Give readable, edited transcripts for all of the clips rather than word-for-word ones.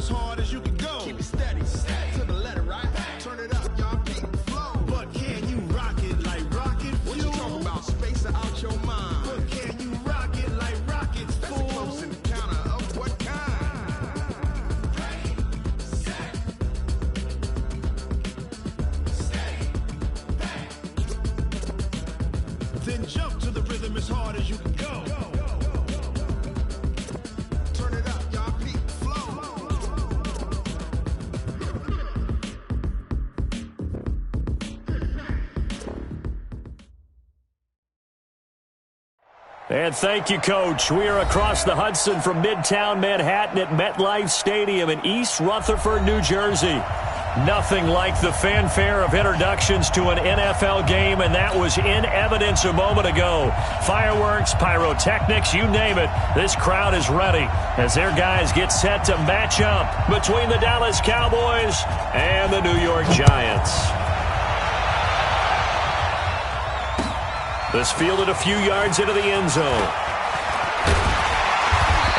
as hard as you can go. Keep it steady, steady to the letter, right? Turn it up, y'all keep the flow. But can you rock it like rocket fuel? What you talking about? Space out your mind. But can you rock it like rockets, fool? That's a close encounter of what kind? Ready, set, steady, bang. Then jump to the rhythm as hard as you can go. Turn it up, y'all keep the flow. And thank you, Coach. We are across the Hudson from Midtown Manhattan at MetLife Stadium in East Rutherford, New Jersey. Nothing like the fanfare of introductions to an NFL game, and that was in evidence a moment ago. Fireworks, pyrotechnics, you name it. This crowd is ready as their guys get set to match up between the Dallas Cowboys and the New York Giants. This fielded a few yards into the end zone.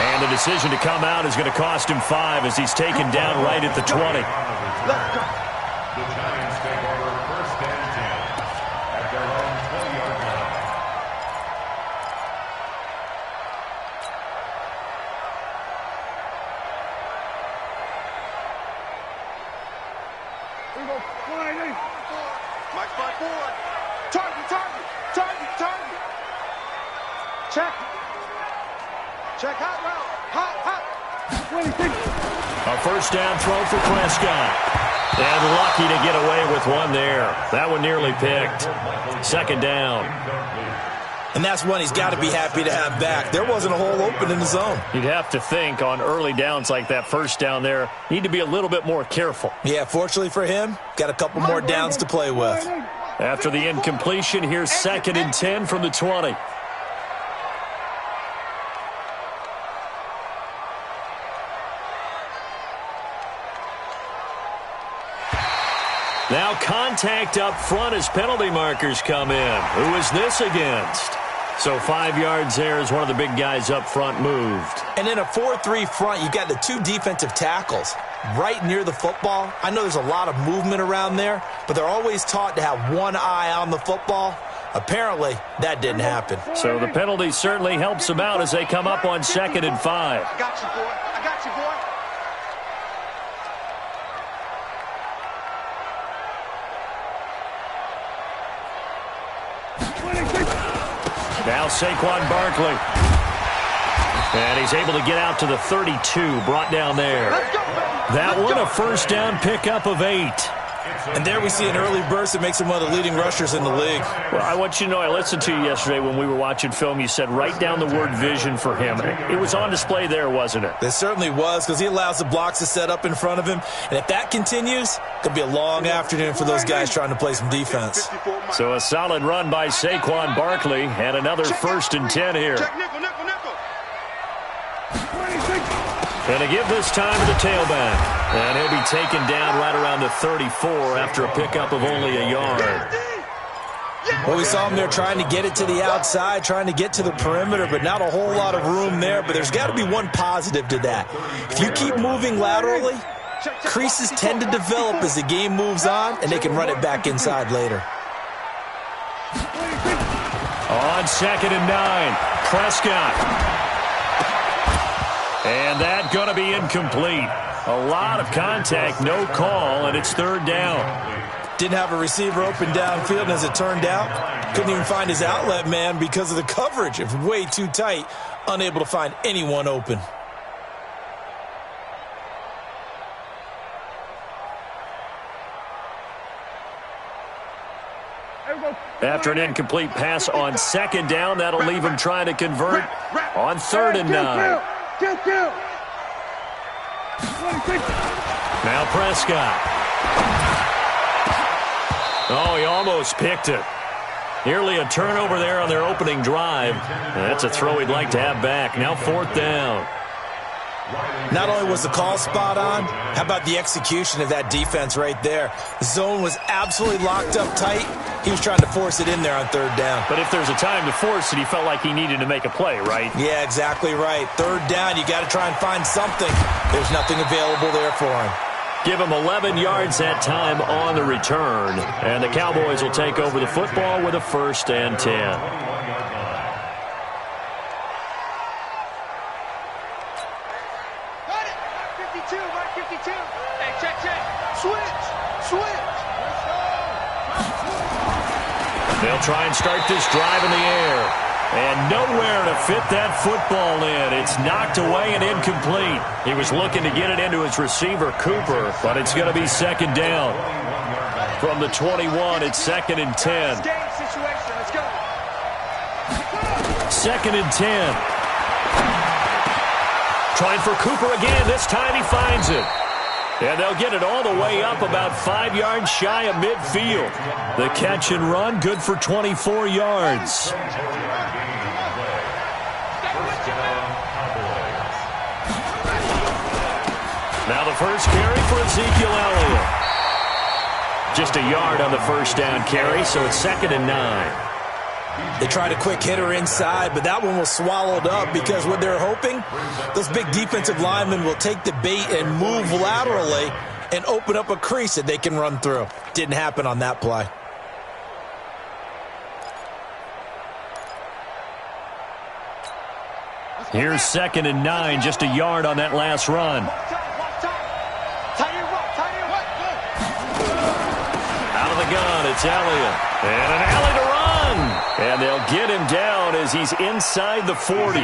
And the decision to come out is going to cost him 5 as he's taken down right at the 20. Let's go. The Giants take over first and 10 at their own 20-yard line. Here we go. Mike forward. Target, target, target, target. Check. Check hot route. Hot, hot. A first down throw for Prescott. And lucky to get away with one there. That one nearly picked. Second down. And that's one he's got to be happy to have back. There wasn't a hole open in the zone. You'd have to think on early downs like that first down there, need to be a little bit more careful. Yeah, fortunately for him, got a couple more downs to play with. After the incompletion, here's 2nd and 10 from the 20. Now contact up front as penalty markers come in. Who is this against? So 5 yards there as one of the big guys up front moved. And in a 4-3 front, you got the 2 defensive tackles right near the football. I know there's a lot of movement around there, but they're always taught to have one eye on the football. Apparently, that didn't happen. So the penalty certainly helps them out as they come up on 2nd and 5. I got you, boy. I got you, boy. Now Saquon Barkley. And he's able to get out to the 32, brought down there. That one a first down pickup of 8. And there we see an early burst that makes him one of the leading rushers in the league. Well, I want you to know, I listened to you yesterday when we were watching film. You said write down the word vision for him. It was on display there, wasn't it? It certainly was, because he allows the blocks to set up in front of him. And if that continues, it could be a long afternoon for those guys trying to play some defense. So a solid run by Saquon Barkley and another 1st and 10 here. And to give this time to the tailback. And he'll be taken down right around the 34 after a pickup of only a yard. Well, we saw him there trying to get it to the outside, trying to get to the perimeter, but not a whole lot of room there. But there's got to be one positive to that. If you keep moving laterally, creases tend to develop as the game moves on, and they can run it back inside later. On 2nd and 9, Prescott. And that going to be incomplete. A lot of contact, no call, and it's 3rd down. Didn't have a receiver open downfield, and as it turned out, couldn't even find his outlet man because of the coverage. It was way too tight, unable to find anyone open. After an incomplete pass on 2nd down, that'll leave him trying to convert on 3rd and 9. Now Prescott. Oh, he almost picked it. Nearly a turnover there on their opening drive. And that's a throw he'd like to have back. Now 4th down. Not only was the call spot on, how about the execution of that defense right there? The zone was absolutely locked up tight. He was trying to force it in there on 3rd down. But if there's a time to force it, he felt like he needed to make a play, right? Yeah, exactly right. 3rd down, you got to try and find something. There's nothing available there for him. Give him 11 yards that time on the return. And the Cowboys will take over the football with a 1st and 10. Got it! Mark 52, Mark 52. Hey, check. Switch. They'll try and start this drive in the air. And nowhere to fit that football in. It's knocked away and incomplete. He was looking to get it into his receiver, Cooper, but it's going to be 2nd down. From the 21, it's 2nd and 10. Game situation. Let's go. 2nd and 10. Trying for Cooper again. This time he finds it. And they'll get it all the way up about 5 yards shy of midfield. The catch and run, good for 24 yards. Now the first carry for Ezekiel Elliott. Just a yard on the 1st down carry, so it's 2nd and 9. They tried a quick hitter inside, but that one was swallowed up because what they're hoping, those big defensive linemen will take the bait and move laterally and open up a crease that they can run through. Didn't happen on that play. Here's 2nd and 9, just a yard on that last run. Out of the gun, it's Elliott. And an alley to run. And they'll get him down as he's inside the 40.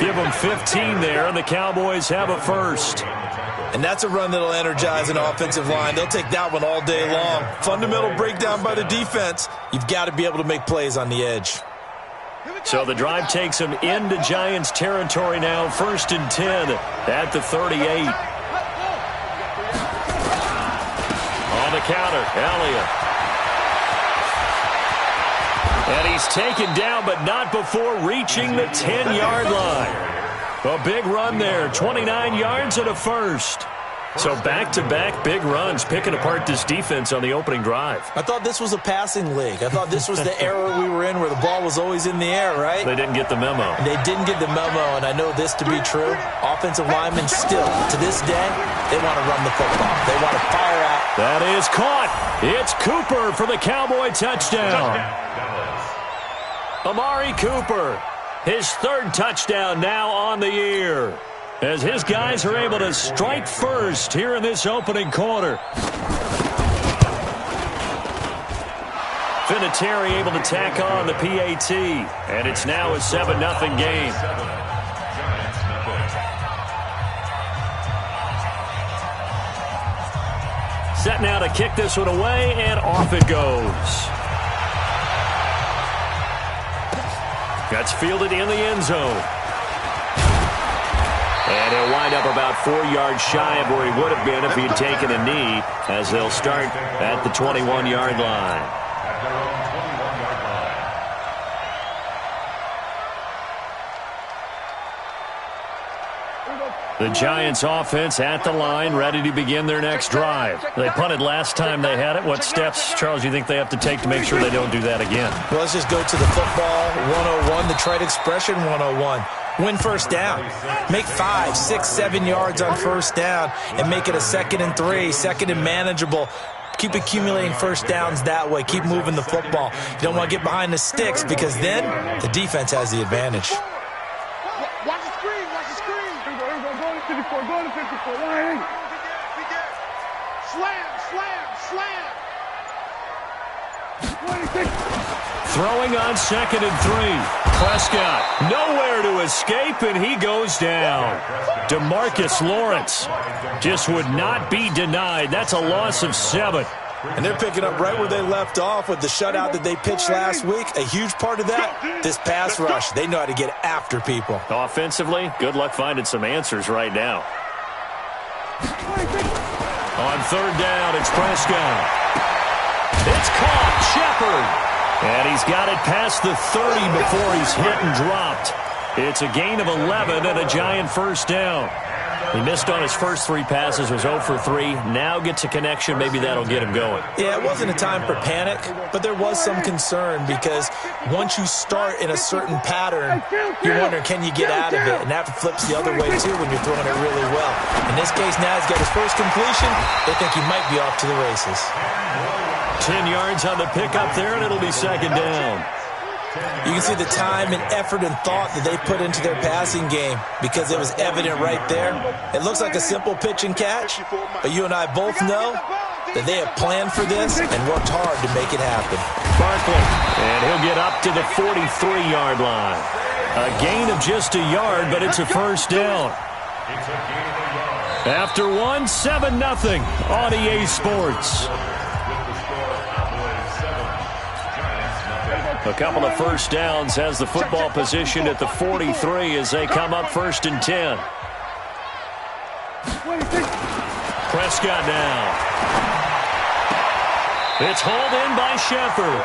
Give him 15 there, and the Cowboys have a 1st. And that's a run that'll energize an offensive line. They'll take that one all day long. Fundamental breakdown by the defense. You've got to be able to make plays on the edge. So the drive takes them into Giants territory now. 1st and 10 at the 38. On the counter, Elliott. And he's taken down, but not before reaching the 10-yard line. A big run there, 29 yards and a 1st. So back-to-back big runs, picking apart this defense on the opening drive. I thought this was a passing league. I thought this was the era we were in where the ball was always in the air, right? They didn't get the memo. They didn't get the memo, and I know this to be true. Offensive linemen still, to this day, they want to run the football. They want to fire out. That is caught. It's Cooper for the Cowboy touchdown. Amari Cooper, his 3rd touchdown now on the year, as his guys are able to strike first here in this opening quarter. Vinatieri able to tack on the PAT, and it's now a 7-0 game. Set now to kick this one away, and off it goes. That's fielded in the end zone. And he'll wind up about 4 yards shy of where he would have been if he'd taken a knee, as they'll start at the 21-yard line. The Giants offense at the line, ready to begin their next drive. They punted last time they had it. What steps, Charles, do you think they have to take to make sure they don't do that again? Well, let's just go to the football 101, the trade expression 101. Win 1st down. Make 5, 6, 7 yards on 1st down and make it a 2nd and 3, 2nd and manageable. Keep accumulating 1st downs that way. Keep moving the football. You don't want to get behind the sticks because then the defense has the advantage. Watch the screen. Watch the screen. Go to 54. Go to 54. Line. Slam. Throwing on 2nd and 3. Prescott nowhere to escape, and he goes down. DeMarcus Lawrence just would not be denied. That's a loss of 7. And they're picking up right where they left off with the shutout that they pitched last week. A huge part of that, this pass rush. They know how to get after people. Offensively, good luck finding some answers right now. On 3rd down, it's Prescott. It's caught, Shepard. And he's got it past the 30 before he's hit and dropped. It's a gain of 11 and a Giant 1st down. He missed on his first 3 passes, was 0 for 3. Now gets a connection. Maybe that'll get him going. Yeah, it wasn't a time for panic, but there was some concern because once you start in a certain pattern, you're wondering, can you get out of it? And that flips the other way, too, when you're throwing it really well. In this case, now he's got his first completion. They think he might be off to the races. 10 yards on the pickup there, and it'll be second down. You can see the time and effort and thought that they put into their passing game because it was evident right there. It looks like a simple pitch and catch, but you and I both know that they have planned for this and worked hard to make it happen. Barkley, and he'll get up to the 43-yard line. A gain of just a yard, but it's a first down. After 7-0 on EA Sports. A couple of first downs has the football position at the 43 as they come up 1st and 10. Prescott now. It's hauled in by Shepard.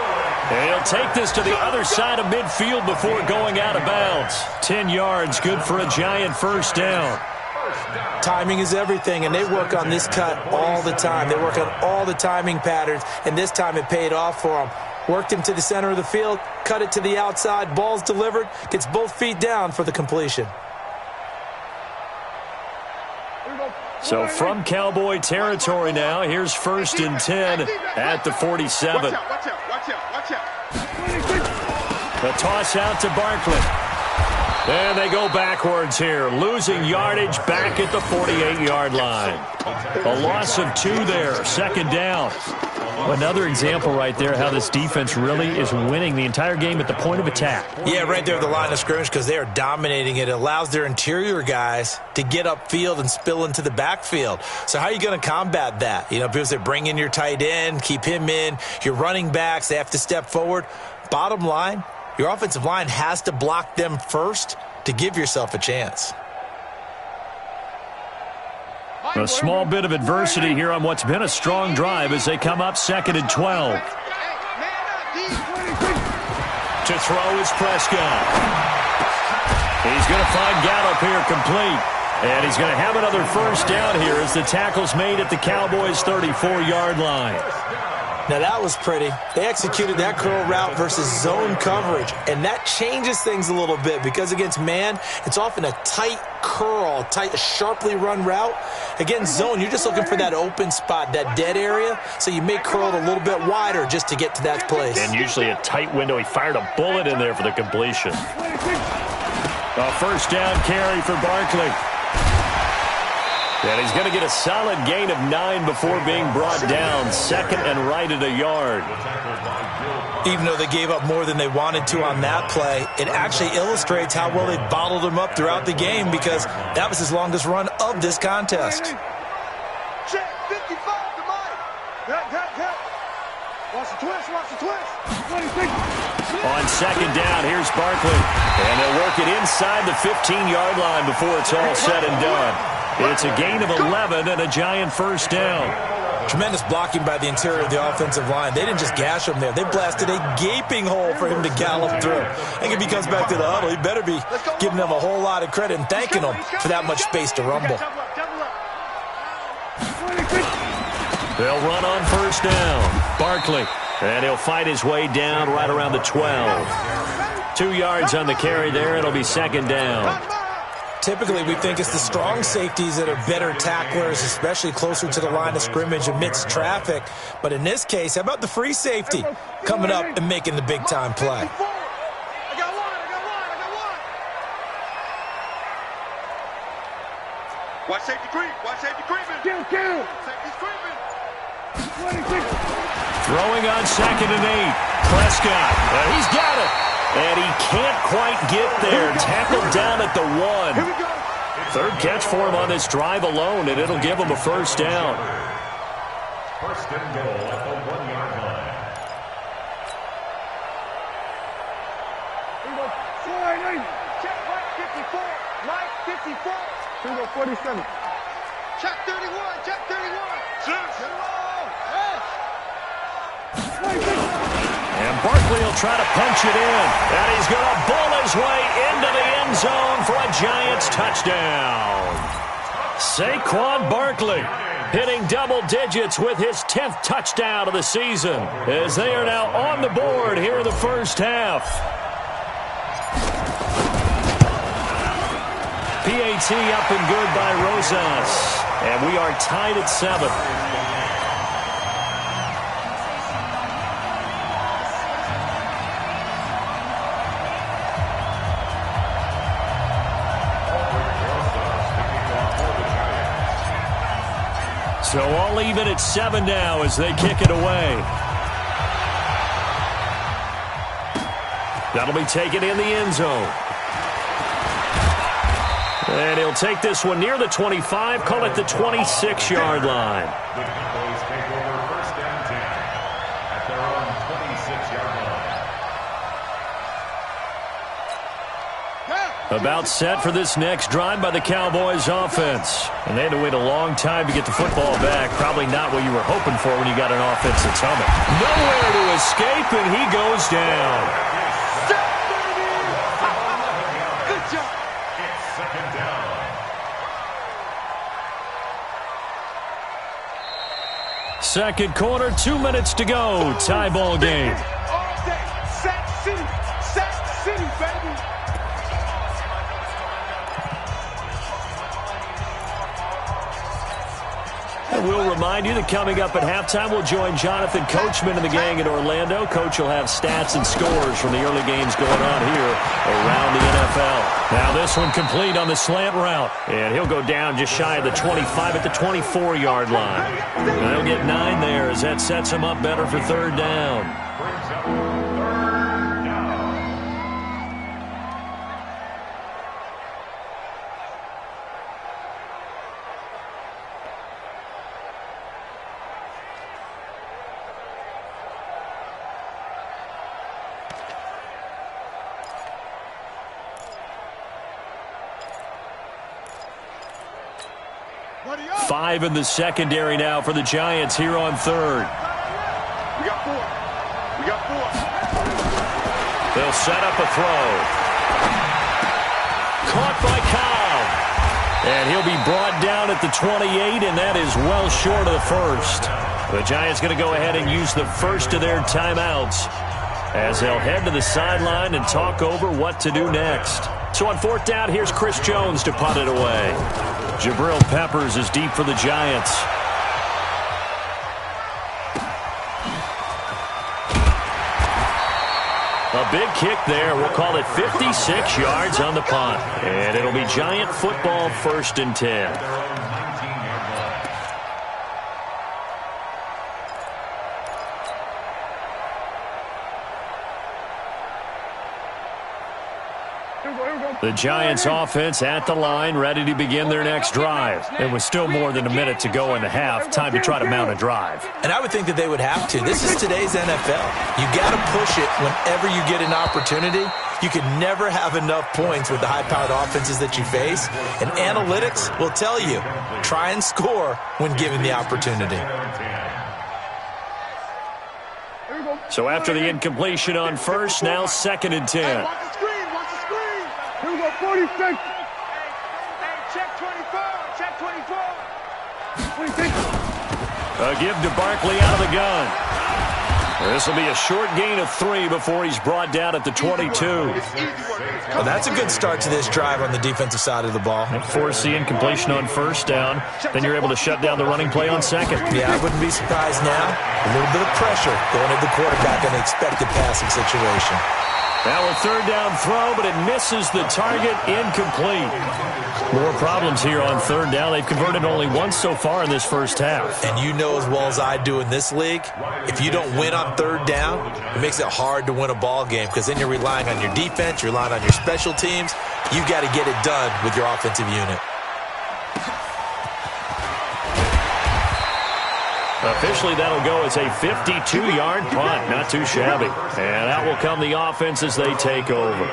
And he'll take this to the other side of midfield before going out of bounds. 10 yards, good for a giant first down. Timing is everything, and they work on this cut all the time. They work on all the timing patterns, and this time it paid off for them. Worked him to the center of the field, cut it to the outside, ball's delivered, gets both feet down for the completion. So from Cowboy territory now, here's 1st and 10 at the 47. Watch out. The toss out to Barkley. And they go backwards here, losing yardage back at the 48-yard line. A loss of 2 there, 2nd down. Another example right there how this defense really is winning the entire game at the point of attack. Yeah, right there at the line of scrimmage because they are dominating it. It allows their interior guys to get upfield and spill into the backfield. So how are you going to combat that? You know, because they bring in your tight end, keep him in. Your running backs, they have to step forward. Bottom line, your offensive line has to block them first to give yourself a chance. A small bit of adversity here on what's been a strong drive as they come up 2nd and 12. To throw is Prescott. He's going to find Gallup here complete. And he's going to have another first down here as the tackle's made at the Cowboys' 34-yard line. Now that was pretty. They executed that curl route versus zone coverage, and that changes things a little bit because against man, it's often a tight curl, tight, sharply run route. Against zone, you're just looking for that open spot, that dead area, so you may curl it a little bit wider just to get to that place. And usually a tight window. He fired a bullet in there for the completion. A first down carry for Barkley. And he's going to get a solid gain of 9 before being brought down. 2nd and right at a yard. Even though they gave up more than they wanted to on that play, it actually illustrates how well they bottled him up throughout the game because that was his longest run of this contest. Check 55 to Mike. Watch the twist. On 2nd down, here's Barkley. And they'll work it inside the 15-yard line before it's all said and done. It's a gain of 11 and a giant first down. Tremendous blocking by the interior of the offensive line. They didn't just gash him there. They blasted a gaping hole for him to gallop through. I think if he comes back to the huddle, he better be giving them a whole lot of credit and thanking them for that much space to rumble. They'll run on first down. Barkley. And he'll fight his way down right around the 12. 2 yards on the carry there. It'll be 2nd down. Typically, we think it's the strong safeties that are better tacklers, especially closer to the line of scrimmage amidst traffic. But in this case, how about the free safety coming up and making the big-time play? I got one. Watch safety creeping. Kill. Safety's creeping. Throwing on 2nd and 8. Prescott. He's got it. And he can't quite get there. Tackled down at the 1. Third catch for him on this drive alone, and it'll give him a first down. First and goal at the 1-yard line. Check Mike 54. Here we go, 47. Check 31. And Barkley will try to punch it in. And he's going to bull his way into the end zone for a Giants touchdown. Saquon Barkley hitting double digits with his 10th touchdown of the season as they are now on the board here in the first half. PAT up and good by Rosas. And we are tied at 7. So all even at 7 now as they kick it away. That'll be taken in the end zone. And he'll take this one near the 25, call it the 26-yard line. The Cowboys take over first and 10 at their own 26-yard line. About set for this next drive by the Cowboys offense. And they had to wait a long time to get the football back. Probably not what you were hoping for when you got an offense that's humming. Nowhere to escape, and he goes down. Good job. It's second down. Second quarter, 2 minutes to go. Tie ball game. All day. Sack City, baby. And we'll remind you that coming up at halftime, we'll join Jonathan Coachman and the gang in Orlando. Coach will have stats and scores from the early games going on here around the NFL. Now this one complete on the slant route. And he'll go down just shy of the 25 at the 24-yard line. And he'll get 9 there as that sets him up better for third down. Brings up third down. 5 in the secondary now for the Giants here on third. We got 4. They'll set up a throw. Caught by Cobb. And he'll be brought down at the 28, and that is well short of the first. The Giants going to go ahead and use the first of their timeouts as they'll head to the sideline and talk over what to do next. So on fourth down, here's Chris Jones to punt it away. Jabril Peppers is deep for the Giants. A big kick there. We'll call it 56 yards on the punt. And it'll be Giant football, 1st and 10. The Giants offense at the line, ready to begin their next drive. It was still more than a minute to go in the half. Time to try to mount a drive. And I would think that they would have to. This is today's NFL. You got to push it whenever you get an opportunity. You can never have enough points with the high-powered offenses that you face. And analytics will tell you, try and score when given the opportunity. So after the incompletion on first, now 2nd and 10. Watch the screen. Here we go, 46. Hey, check 24. Check 24. 26. A give to Barkley out of the gun. This will be a short gain of 3 before he's brought down at the 22. Well, that's a good start to this drive on the defensive side of the ball. Force the incompletion on first down. Then you're able to shut down the running play on second. Yeah, I wouldn't be surprised now. A little bit of pressure going at the quarterback in an expected passing situation. Now a third down throw, but it misses the target, incomplete. More problems here on third down. They've converted only once so far in this first half. And you know as well as I do in this league, if you don't win on third down, it makes it hard to win a ball game because then you're relying on your defense, you're relying on your special teams. You've got to get it done with your offensive unit. Officially, that'll go as a 52-yard punt. Not too shabby. And out will come the offense as they take over.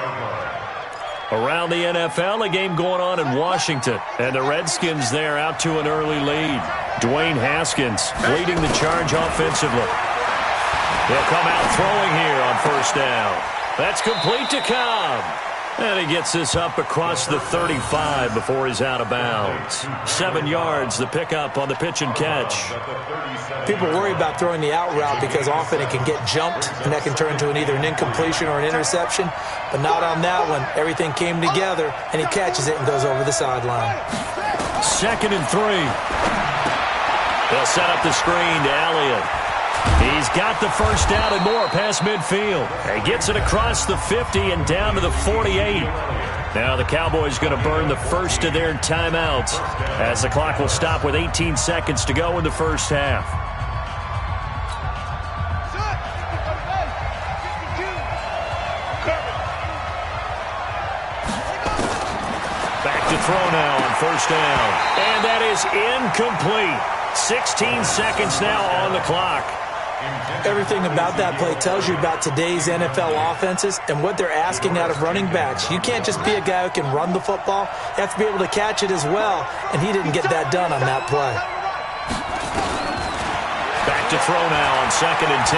Around the NFL, a game going on in Washington. And the Redskins there out to an early lead. Dwayne Haskins leading the charge offensively. They'll come out throwing here on first down. That's complete to Cobb. And he gets this up across the 35 before he's out of bounds. 7 yards, the pickup on the pitch and catch. People worry about throwing the out route because often it can get jumped, and that can turn into either an incompletion or an interception. But not on that one. Everything came together, and he catches it and goes over the sideline. 2nd and 3. They'll set up the screen to Elliott. He's got the first down and more past midfield. He gets it across the 50 and down to the 48. Now the Cowboys going to burn the first of their timeouts as the clock will stop with 18 seconds to go in the first half. Back to throw now on first down. And that is incomplete. 16 seconds now on the clock. Everything about that play tells you about today's NFL offenses and what they're asking out of running backs. You can't just be a guy who can run the football. You have to be able to catch it as well, and he didn't get that done on that play. Back to throw now on 2nd and 10.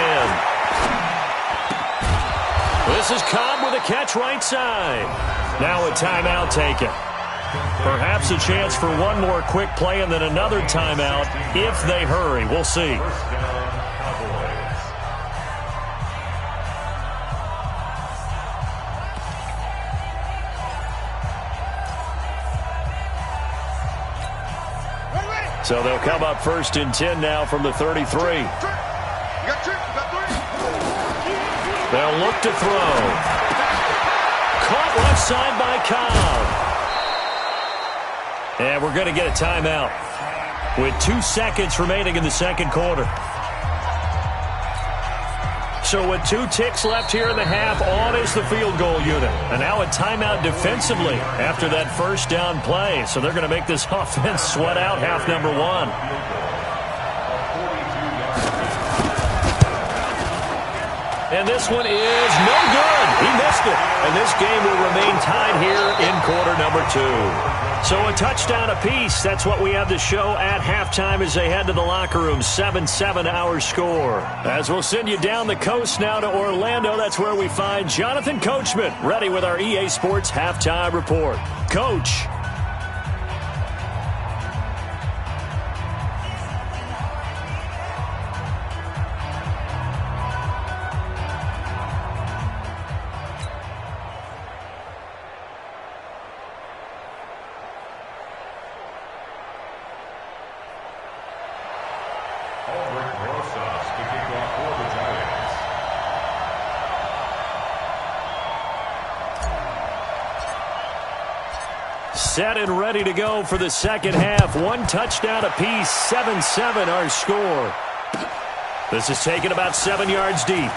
This is Cobb with a catch right side. Now a timeout taken. Perhaps a chance for one more quick play and then another timeout if they hurry. We'll see. So they'll come up 1st and 10 now from the 33. They'll look to throw. Caught left side by Cobb. And we're going to get a timeout with 2 seconds remaining in the second quarter. So with 2 ticks left here in the half, on is the field goal unit. And now a timeout defensively after that first down play. So they're going to make this offense sweat out half number 1. And this one is no good. He missed it. And this game will remain tied here in quarter number 2. So a touchdown apiece. That's what we have to show at halftime as they head to the locker room. 7-7 our score. As we'll send you down the coast now to Orlando, that's where we find Jonathan Coachman ready with our EA Sports halftime report. Coach. Set and ready to go for the second half. 1 touchdown apiece, 7-7 our score. This is taken about 7 yards deep.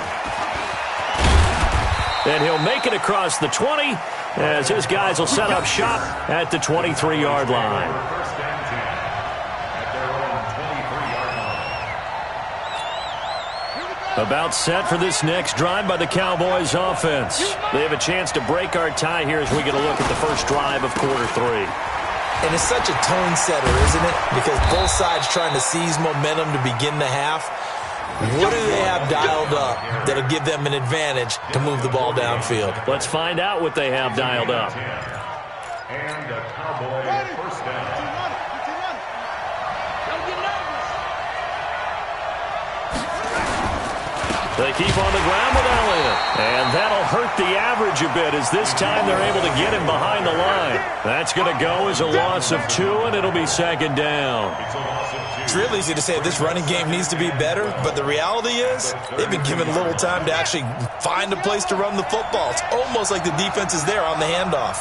And he'll make it across the 20 as his guys will set up shop at the 23-yard line. About set for this next drive by the Cowboys offense. They have a chance to break our tie here as we get a look at the first drive of quarter 3. And it's such a tone setter, isn't it? Because both sides trying to seize momentum to begin the half. What do they have dialed up that'll give them an advantage to move the ball downfield? Let's find out what they have dialed up. And a Cowboy first down. They keep on the ground with Elliott. And that'll hurt the average a bit as this time they're able to get him behind the line. That's going to go as a loss of 2, and it'll be second down. It's real easy to say this running game needs to be better, but the reality is they've been given little time to actually find a place to run the football. It's almost like the defense is there on the handoff.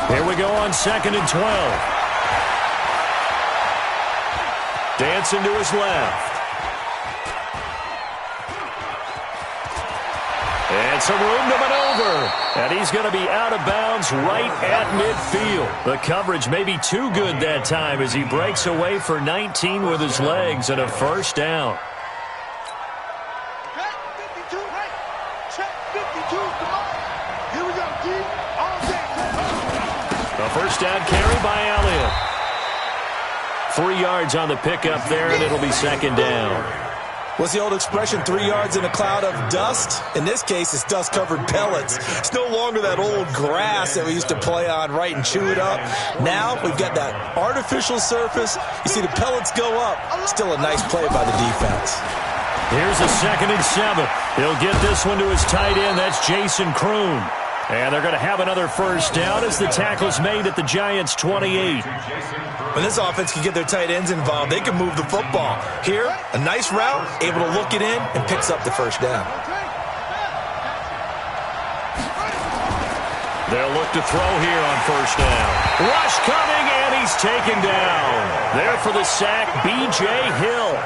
Here we go on 2nd and 12. Dancing to his left. And some room to maneuver. And he's going to be out of bounds right at midfield. The coverage may be too good that time as he breaks away for 19 with his legs and a first down. A first down carry by Elliott. 3 yards on the pickup there, and it'll be second down. What's the old expression, 3 yards in a cloud of dust? In this case, it's dust-covered pellets. It's no longer that old grass that we used to play on, right, and chew it up. Now we've got that artificial surface. You see the pellets go up. Still a nice play by the defense. Here's a 2nd and 7. He'll get this one to his tight end. That's Jason Kroon. And they're going to have another first down as the tackle's made at the Giants' 28. When this offense can get their tight ends involved, they can move the football. Here, a nice route, able to look it in, and picks up the first down. They'll look to throw here on first down. Rush coming, and he's taken down. There for the sack, B.J. Hill.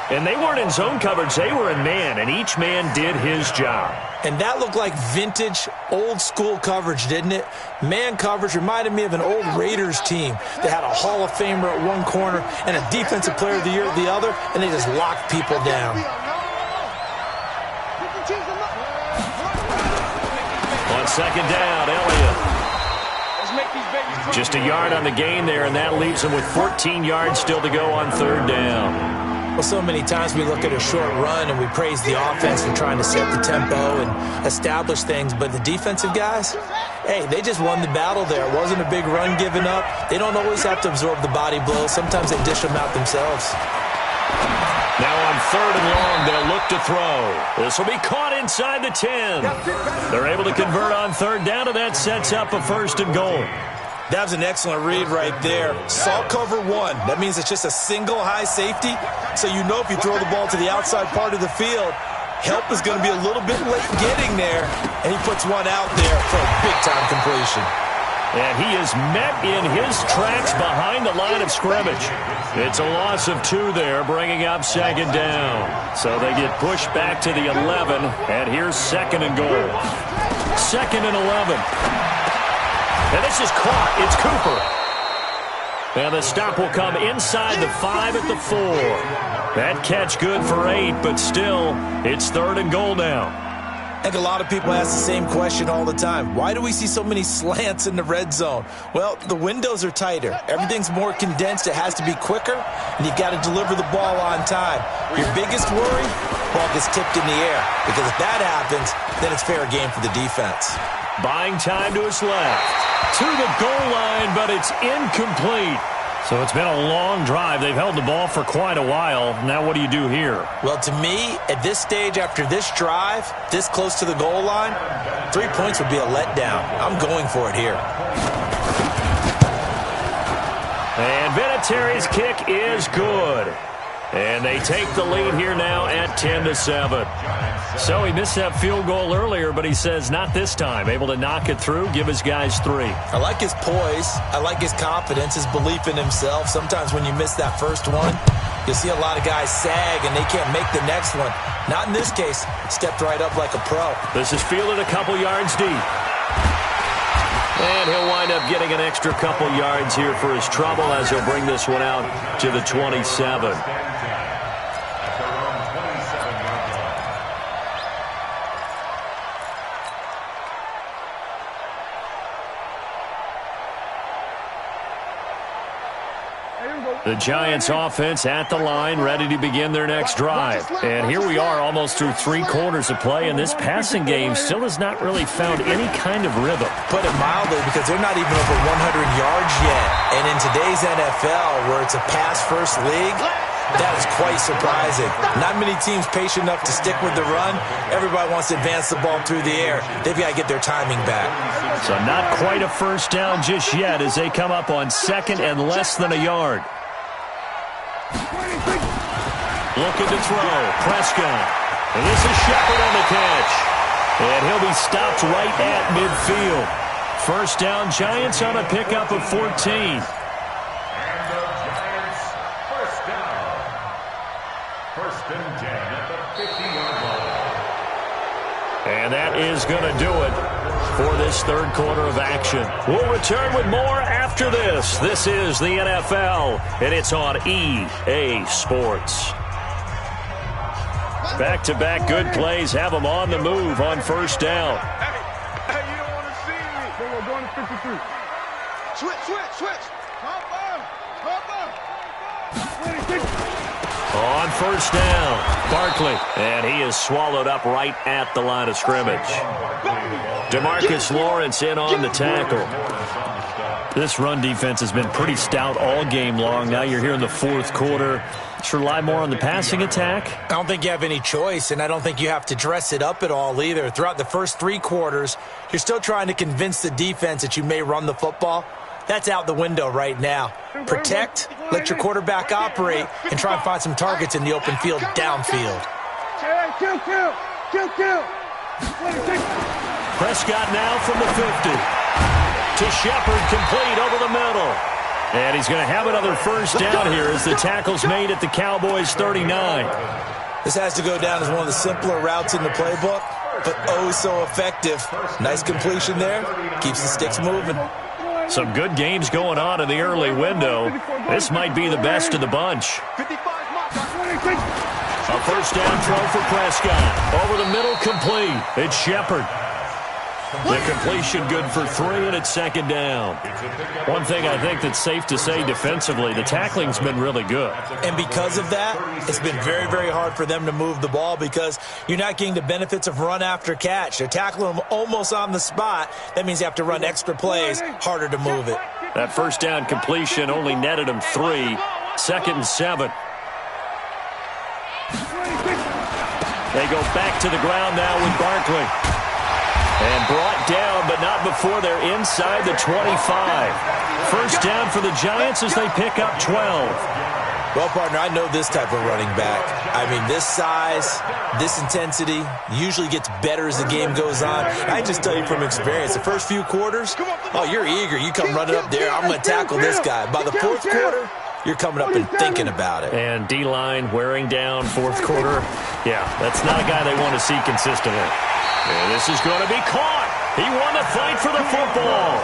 And they weren't in zone coverage, they were in man, and each man did his job. And that looked like vintage, old-school coverage, didn't it? Man coverage reminded me of an old Raiders team that had a Hall of Famer at one corner and a Defensive Player of the Year at the other, and they just locked people down. On 2nd down, Elliott. Just a yard on the gain there, and that leaves him with 14 yards still to go on 3rd down. Well, so many times we look at a short run and we praise the offense for trying to set the tempo and establish things, but the defensive guys, hey, they just won the battle there. It wasn't a big run given up. They don't always have to absorb the body blows. Sometimes they dish them out themselves. Now on 3rd and long, they'll look to throw. This will be caught inside the 10. They're able to convert on 3rd down, and that sets up a 1st and goal. That was an excellent read right there. Saw cover 1. That means it's just a single high safety. So you know if you throw the ball to the outside part of the field, help is going to be a little bit late getting there. And he puts one out there for a big-time completion. And he is met in his tracks behind the line of scrimmage. It's a loss of 2 there, bringing up 2nd down. So they get pushed back to the 11, and here's 2nd and goal. 2nd and 11. And this is caught. It's Cooper. And the stop will come inside the 5 at the 4. That catch good for 8, but still, it's 3rd and goal now. I think a lot of people ask the same question all the time. Why do we see so many slants in the red zone? Well, the windows are tighter. Everything's more condensed. It has to be quicker, and you've got to deliver the ball on time. Your biggest worry, ball gets tipped in the air, because if that happens, then it's fair game for the defense. Buying time to his left. To the goal line, but it's incomplete. So it's been a long drive. They've held the ball for quite a while. Now what do you do here? Well, to me, at this stage, after this drive, this close to the goal line, 3 points would be a letdown. I'm going for it here. And Vinatieri's kick is good. And they take the lead here now at 10-7. So he missed that field goal earlier, but he says not this time. Able to knock it through, give his guys 3. I like his poise. I like his confidence, his belief in himself. Sometimes when you miss that first one, you'll see a lot of guys sag and they can't make the next one. Not in this case. Stepped right up like a pro. This is fielded a couple yards deep. And he'll wind up getting an extra couple yards here for his trouble as he'll bring this one out to the 27. The Giants offense at the line, ready to begin their next drive. And here we are almost through 3 quarters of play, and this passing game still has not really found any kind of rhythm. Put it mildly, because they're not even over 100 yards yet. And in today's NFL, where it's a pass-first league, that is quite surprising. Not many teams patient enough to stick with the run. Everybody wants to advance the ball through the air. They've got to get their timing back. So not quite a first down just yet as they come up on 2nd and less than a yard. Looking to throw. Prescott. And this is Shepard on the catch. And he'll be stopped right at midfield. First down, Giants on a pickup of 14. And the Giants first down. 1st and 10 at the 50-yard line. And that is going to do it for this 3rd quarter of action. We'll return with more after this. This is the NFL, and it's on EA Sports. Back-to-back good plays have them on the move on first down. Hey, you don't want to see me. We're going to 53. Switch. Hop on. 26. On On first down, Barkley. And he is swallowed up right at the line of scrimmage. DeMarcus Lawrence in on the tackle. This run defense has been pretty stout all game long. Now you're here in the fourth quarter. Should rely more on the passing attack? I don't think you have any choice, and I don't think you have to dress it up at all either. Throughout the first 3 quarters, you're still trying to convince the defense that you may run the football. That's out the window right now. Protect, let your quarterback operate, and try and find some targets in the open field downfield. Kill. Prescott now from the 50. To Shepard, complete over the middle. And he's going to have another first down here as the tackle's made at the Cowboys' 39. This has to go down as one of the simpler routes in the playbook, but oh so effective. Nice completion there. Keeps the sticks moving. Some good games going on in the early window. This might be the best of the bunch. A first down throw for Prescott. Over the middle, complete. It's Shepard. The completion good for 3, and it's second down. One thing I think that's safe to say defensively, the tackling's been really good. And because of that, it's been very, very hard for them to move the ball because you're not getting the benefits of run after catch. They're tackling them almost on the spot. That means you have to run extra plays, harder to move it. That first down completion only netted them 3. Second and 7. They go back to the ground now with Barkley. And brought down, but not before they're inside the 25. First down for the Giants as they pick up 12. Well, partner, I know this type of running back. I mean, this size, this intensity usually gets better as the game goes on. I just tell you from experience, the first few quarters, oh, you're eager. You come running up there, I'm going to tackle this guy. By the fourth quarter, you're coming up and thinking about it. And D-line wearing down fourth quarter. Yeah, that's not a guy they want to see consistently. And this is going to be caught. He won the fight for the football.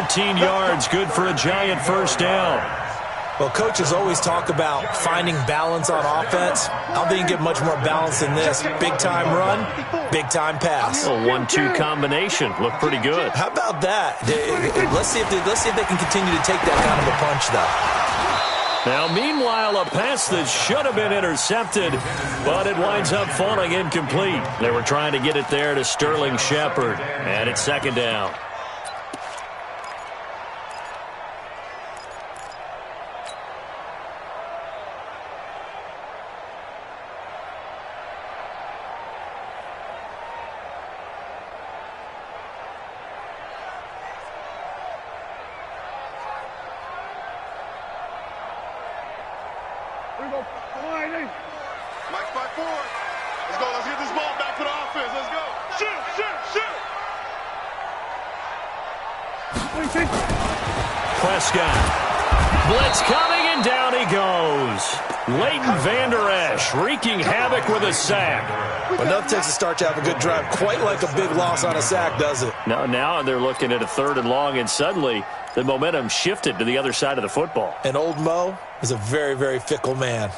13 yards, good for a Giant first down. Well, coaches always talk about finding balance on offense. I don't think you get much more balance than this. Big-time run, big-time pass. A 1-2 combination. Looked pretty good. How about that? Let's see if they can continue to take that kind of a punch, though. Now, meanwhile, a pass that should have been intercepted, but it winds up falling incomplete. They were trying to get it there to Sterling Shepard, and it's second down. Mike 5-4. Let's go. Let's get this ball back for the offense. Let's go. Shoot. Prescott. Blitz coming, and down he goes. Leighton Vander Esch wreaking havoc with a sack. Enough takes a start to have a good drive. Quite like a big loss on a sack, does it? Now they're looking at a 3rd and long, and suddenly the momentum shifted to the other side of the football. And old Mo is a very, very fickle man.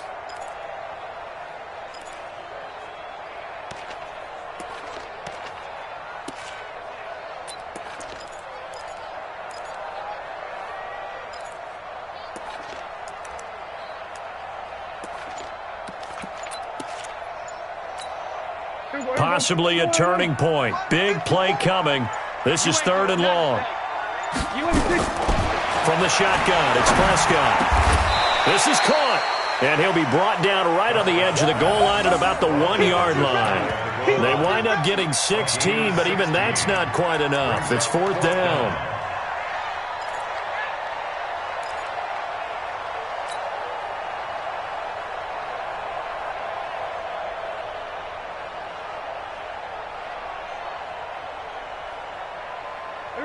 Possibly a turning point. Big play coming. This is 3rd and long. From the shotgun, it's Prescott. This is caught. And he'll be brought down right on the edge of the goal line at about the 1-yard line. They wind up getting 16, but even that's not quite enough. It's 4th down.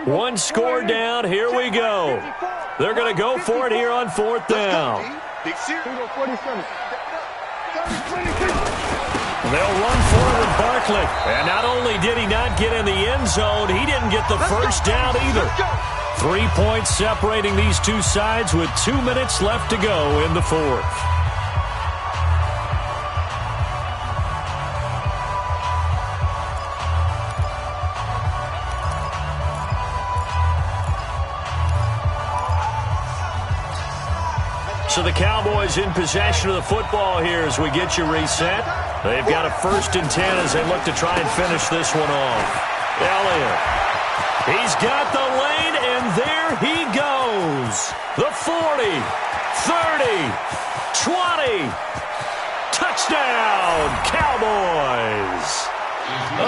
One score down. Here we go. They're going to go for it here on 4th down. They'll run forward with Barkley. And not only did he not get in the end zone, he didn't get the first down either. 3 points separating these two sides with 2 minutes left to go in the 4th. So the Cowboys in possession of the football here as we get you reset. They've got a 1st and 10 as they look to try and finish this one off. Elliott. He's got the lane, and there he goes. The 40, 30, 20. Touchdown, Cowboys.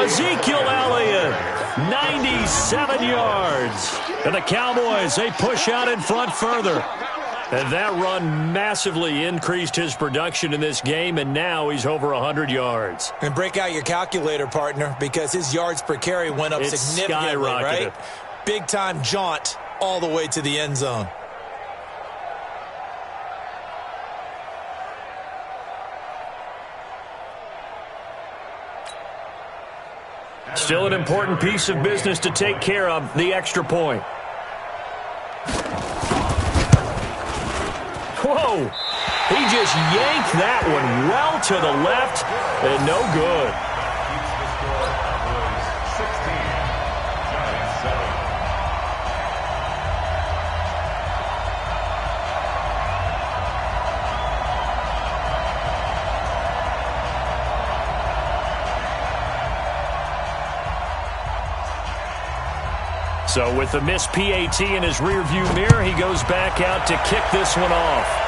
Ezekiel Elliott, 97 yards. And the Cowboys, they push out in front further. And that run massively increased his production in this game, and now he's over 100 yards. And break out your calculator, partner, because his yards per carry went up significantly, right? Big-time jaunt all the way to the end zone. Still an important piece of business to take care of, the extra point. Whoa! He just yanked that one well to the left, and no good. So with the missed PAT in his rearview mirror, he goes back out to kick this one off.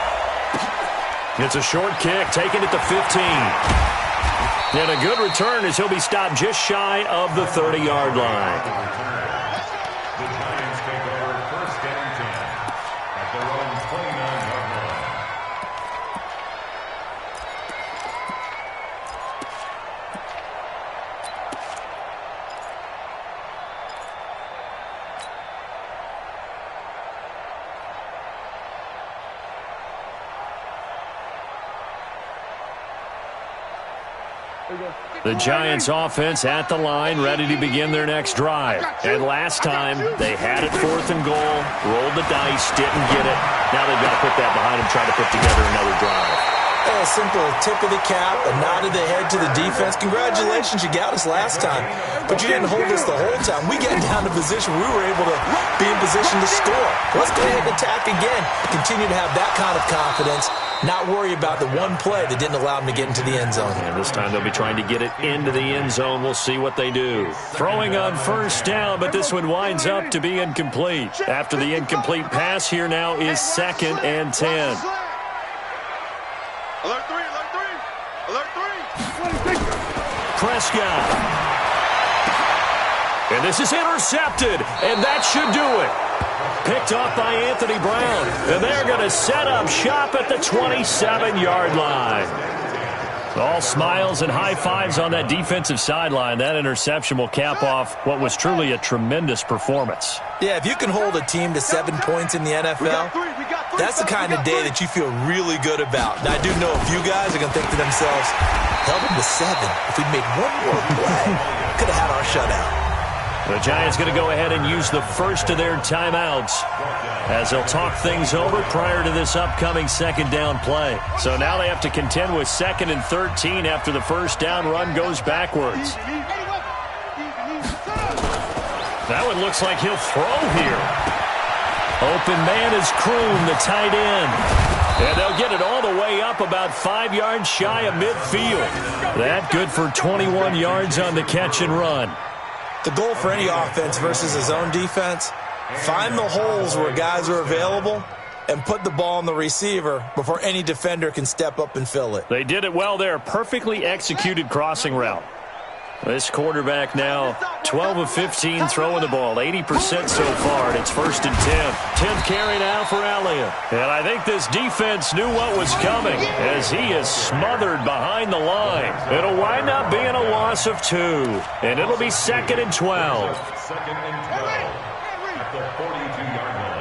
It's a short kick, taking it to 15. And a good return as he'll be stopped just shy of the 30-yard line. The Giants take over 1st and 10 at their own 29-yard line. The Giants offense at the line, ready to begin their next drive. And last time, they had it 4th and goal, rolled the dice, didn't get it. Now they've got to put that behind them, try to put together another drive. A simple tip of the cap, a nod of the head to the defense. Congratulations, you got us last time. But you didn't hold us the whole time. We got down to position. We were able to be in position to score. Let's go ahead and attack again. Continue to have that kind of confidence. Not worry about the one play that didn't allow them to get into the end zone. And this time they'll be trying to get it into the end zone. We'll see what they do. Throwing on 1st down, but this one winds up to be incomplete. After the incomplete pass, here now is 2nd and 10. Alert 3, alert 3, alert 3. Prescott. And this is intercepted, and that should do it. Picked off by Anthony Brown. And they're going to set up shop at the 27-yard line. All smiles and high fives on that defensive sideline. That interception will cap off what was truly a tremendous performance. Yeah, if you can hold a team to 7 points in the NFL, that's the kind of day that you feel really good about. And I do know a few guys are going to think to themselves, held them to 7. If we'd made one more play, could have had our shutout. The Giants going to go ahead and use the first of their timeouts as they'll talk things over prior to this upcoming 2nd down play. So now they have to contend with 2nd and 13 after the 1st down run goes backwards. That one looks like he'll throw here. Open man is Kroon, the tight end. And they'll get it all the way up about 5 yards shy of midfield. That good for 21 yards on the catch and run. The goal for any offense versus a zone defense, find the holes where guys are available and put the ball on the receiver before any defender can step up and fill it. They did it well there. Perfectly executed crossing route. This quarterback now 12 of 15 throwing the ball, 80% so far, and it's 1st and 10. 10th carry now for Elliott. And I think this defense knew what was coming as he is smothered behind the line. It'll wind up being a loss of 2, and it'll be 2nd and 12. 2nd and 12 at the 42-yard line.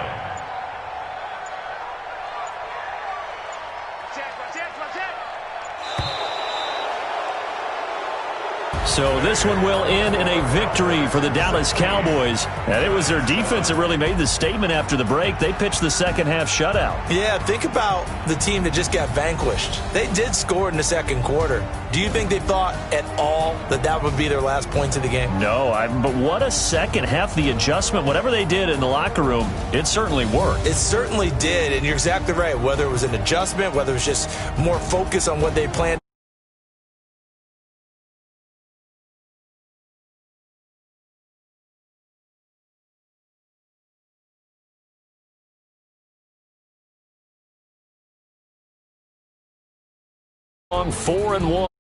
So this one will end in a victory for the Dallas Cowboys. And it was their defense that really made the statement after the break. They pitched the second-half shutout. Yeah, think about the team that just got vanquished. They did score in the second quarter. Do you think they thought at all that that would be their last points of the game? No, but what a second half. The adjustment, whatever they did in the locker room, it certainly worked. It certainly did, and you're exactly right. Whether it was an adjustment, whether it was just more focus on what they planned. Long 4-1.